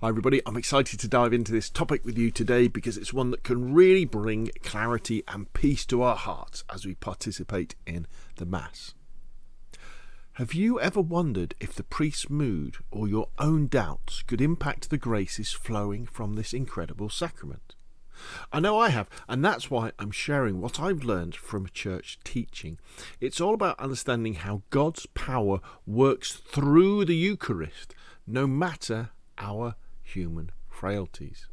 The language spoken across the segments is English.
Hi everybody, I'm excited to dive into this topic with you today because it's one that can really bring clarity and peace to our hearts as we participate in the Mass. Have you ever wondered if the priest's mood or your own doubts could impact the graces flowing from this incredible sacrament? I know I have, and that's why I'm sharing what I've learned from church teaching. It's all about understanding how God's power works through the Eucharist, no matter our human frailties.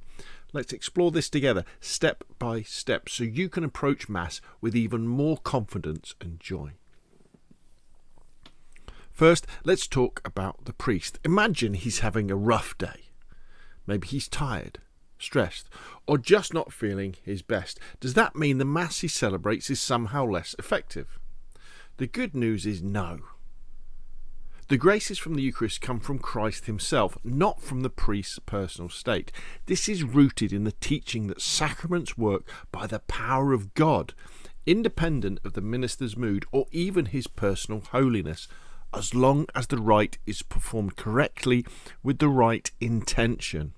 Let's explore this together, step by step, so you can approach Mass with even more confidence and joy. First, let's talk about the priest. Imagine he's having a rough day. Maybe he's tired, stressed, or just not feeling his best. Does that mean the Mass he celebrates is somehow less effective? The good news is no. The graces from the Eucharist come from Christ himself, not from the priest's personal state. This is rooted in the teaching that sacraments work by the power of God, independent of the minister's mood or even his personal holiness, as long as the rite is performed correctly with the right intention.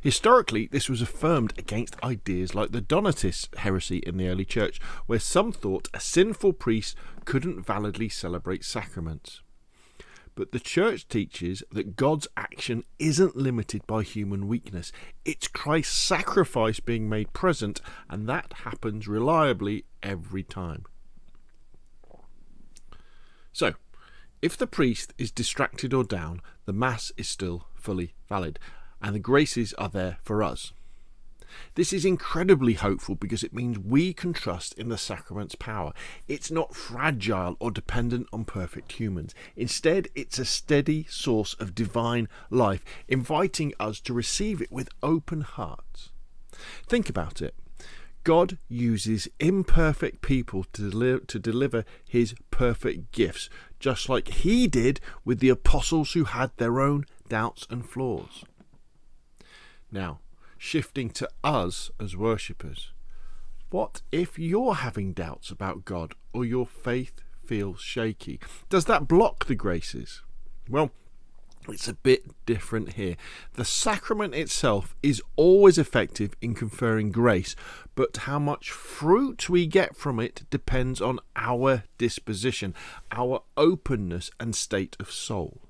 Historically, this was affirmed against ideas like the Donatist heresy in the early church, where some thought a sinful priest couldn't validly celebrate sacraments. But the church teaches that God's action isn't limited by human weakness. It's Christ's sacrifice being made present, and that happens reliably every time. So, if the priest is distracted or down, the Mass is still fully valid, and the graces are there for us. This is incredibly hopeful because it means we can trust in the sacrament's power. It's not fragile or dependent on perfect humans. Instead, it's a steady source of divine life, inviting us to receive it with open hearts. Think about it. God uses imperfect people to deliver his perfect gifts, just like he did with the apostles who had their own doubts and flaws. Now, shifting to us as worshippers, what if you're having doubts about God or your faith feels shaky? Does that block the graces? Well, it's a bit different here. The sacrament itself is always effective in conferring grace, but how much fruit we get from it depends on our disposition, our openness and state of soul.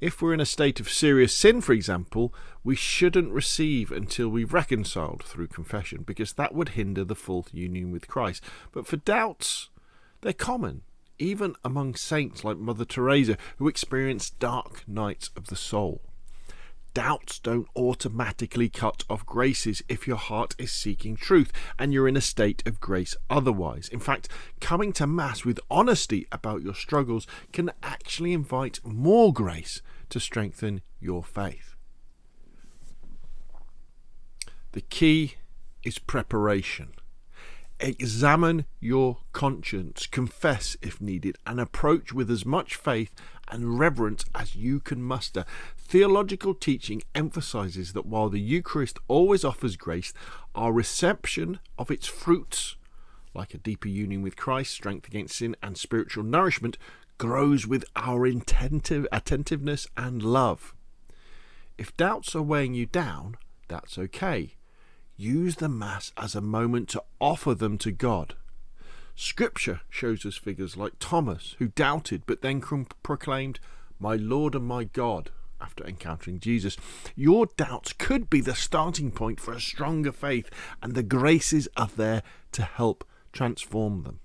If we're in a state of serious sin, for example, we shouldn't receive until we've reconciled through confession, because that would hinder the full union with Christ. But for doubts, they're common, even among saints like Mother Teresa, who experience dark nights of the soul. Doubts don't automatically cut off graces if your heart is seeking truth and you're in a state of grace otherwise. In fact, coming to Mass with honesty about your struggles can actually invite more grace to strengthen your faith. The key is preparation. Examine your conscience, confess if needed, and approach with as much faith and reverence as you can muster. Theological teaching emphasizes that while the Eucharist always offers grace, our reception of its fruits, like a deeper union with Christ, strength against sin, and spiritual nourishment, grows with our attentiveness and love. If doubts are weighing you down, that's okay. Use the Mass as a moment to offer them to God. Scripture shows us figures like Thomas, who doubted but then proclaimed, "My Lord and my God," after encountering Jesus. Your doubts could be the starting point for a stronger faith, and the graces are there to help transform them.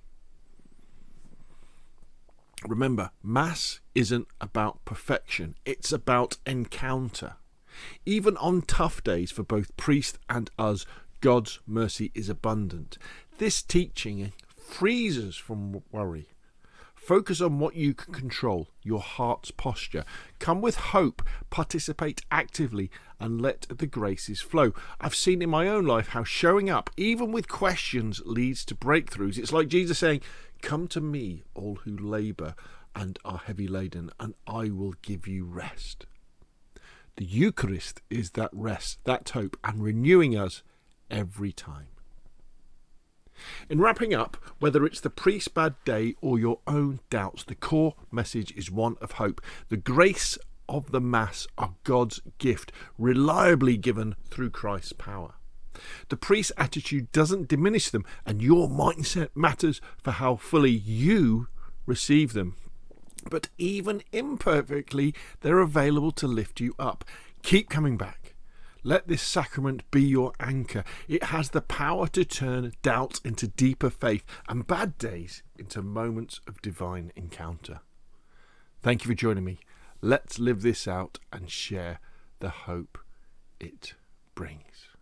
Remember, Mass isn't about perfection, it's about encounter. Even on tough days for both priest and us, God's mercy is abundant. This teaching frees us from worry. Focus on what you can control, your heart's posture. Come with hope, participate actively, and let the graces flow. I've seen in my own life how showing up, even with questions, leads to breakthroughs. It's like Jesus saying, "Come to me, all who labour and are heavy laden, and I will give you rest." The Eucharist is that rest, that hope, and renewing us every time. In wrapping up, whether it's the priest's bad day or your own doubts, the core message is one of hope. The grace of the Mass are God's gift, reliably given through Christ's power. The priest's attitude doesn't diminish them, and your mindset matters for how fully you receive them. But even imperfectly, they're available to lift you up. Keep coming back. Let this sacrament be your anchor. It has the power to turn doubt into deeper faith and bad days into moments of divine encounter. Thank you for joining me. Let's live this out and share the hope it brings.